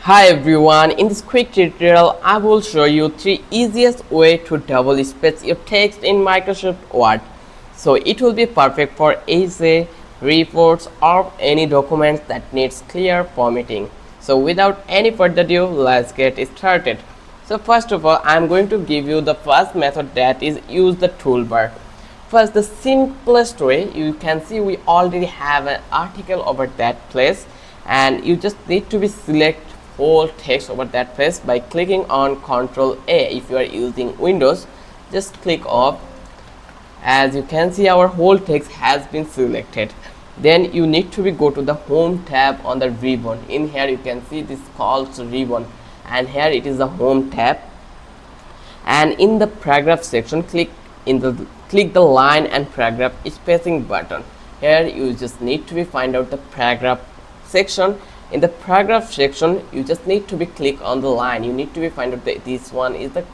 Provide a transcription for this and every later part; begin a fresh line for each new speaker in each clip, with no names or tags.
Hi everyone, in this quick tutorial I will show you 3 easiest way to double space your text in Microsoft Word. So it will be perfect for essay, reports or any documents that needs clear formatting. So without any further ado, let's get started. So first of all, I am going to give you the first method, that is use the toolbar. First, the simplest way, you can see we already have an article over that place, and you just need to be select whole text over that place by clicking on Ctrl A. If you are using Windows, just click off. As you can see, our whole text has been selected. Then you need to be go to the home tab on the ribbon. In here you can see this calls ribbon, and here it is the home tab, and in the paragraph section click the line and paragraph spacing button. Here you just need to be find out the paragraph section. In the paragraph section you just need to be click on the line. You need to be find out that this one is the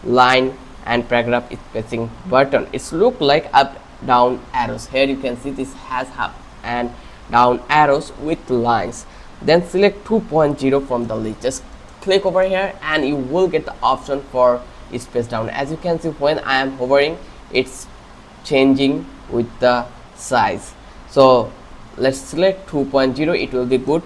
line and paragraph spacing button. It's look like up down arrows. Here you can see this has up and down arrows with lines. Then select 2.0 from the list. Just click over here and you will get the option for space down. As you can see, when I am hovering, it's changing with the size. So let's select 2.0. It will be good.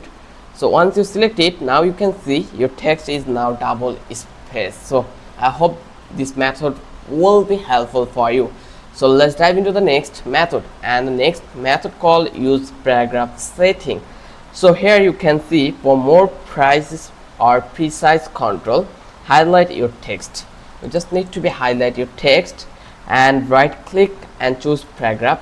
So once you select it, now you can see your text is now double space. So I hope this method will be helpful for you. So let's dive into the next method, and the next method called use paragraph setting. So here you can see, for more precise or precise control, highlight your text. You just need to be highlight your text and right click and choose paragraph,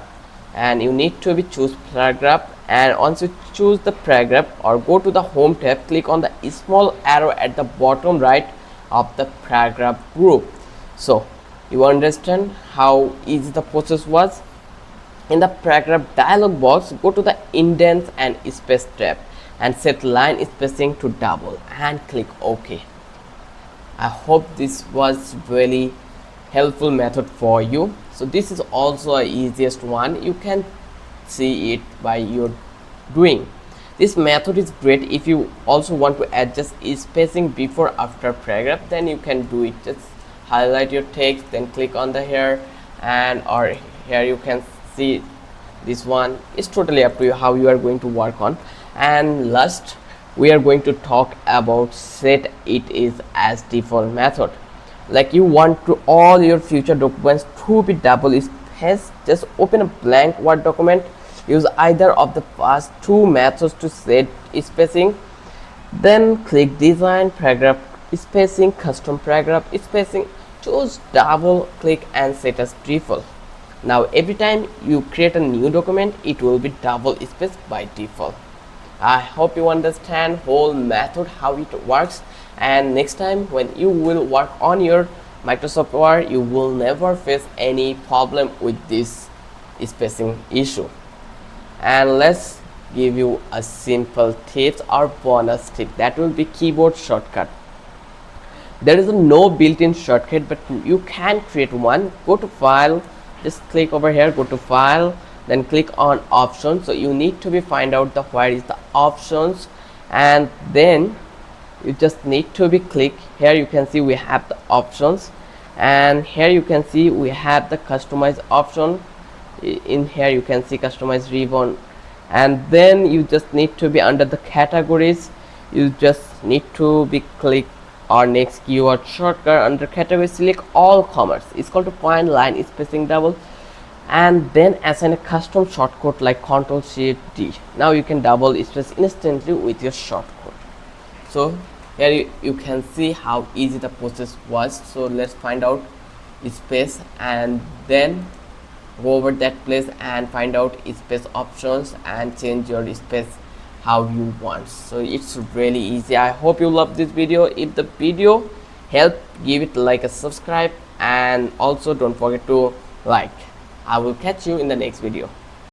and you need to be choose paragraph. And once you choose the paragraph or go to the home tab, click on the small arrow at the bottom right of the paragraph group. So you understand how easy the process was. In the paragraph dialog box, go to the indents and space tab and set line spacing to double and click OK. I hope this was really helpful method for you. So this is also a easiest one. You can see it by your doing. This method is great if you also want to adjust spacing before after paragraph. Then you can do it. Just highlight your text, then click on the here, and or here you can see this one. It's totally up to you how you are going to work on. And last, we are going to talk about set it is as default method. Like you want to all your future documents to be double space, just open a blank Word document, use either of the past two methods to set spacing, then click design paragraph spacing, custom paragraph spacing, choose double click and set as default. Now every time you create a new document, it will be double space by default. I hope you understand whole method how it works, and next time when you will work on your Microsoft Word, you will never face any problem with this spacing issue. And let's give you a simple tips or bonus tip, that will be keyboard shortcut. There is no built-in shortcut, but you can create one. Go to file, just click over here, go to file, then click on options. So you need to be find out the where is the options, and then you just need to be click here. You can see we have the options, and here you can see we have the customize option. In here you can see customize ribbon, and then you just need to be under the categories. You just need to be click or next keyword shortcut. Under category, select all commerce. It's called to find line spacing double, and then assign a custom shortcut like Ctrl+C+D. Now you can double space instantly with your shortcut. So here you can see how easy the process was. So let's find out space, and then go over that place and find out space options and change your space how you want. So it's really easy. I hope you love this video. If the video helped, give it like a subscribe, and also don't forget to like. I will catch you in the next video.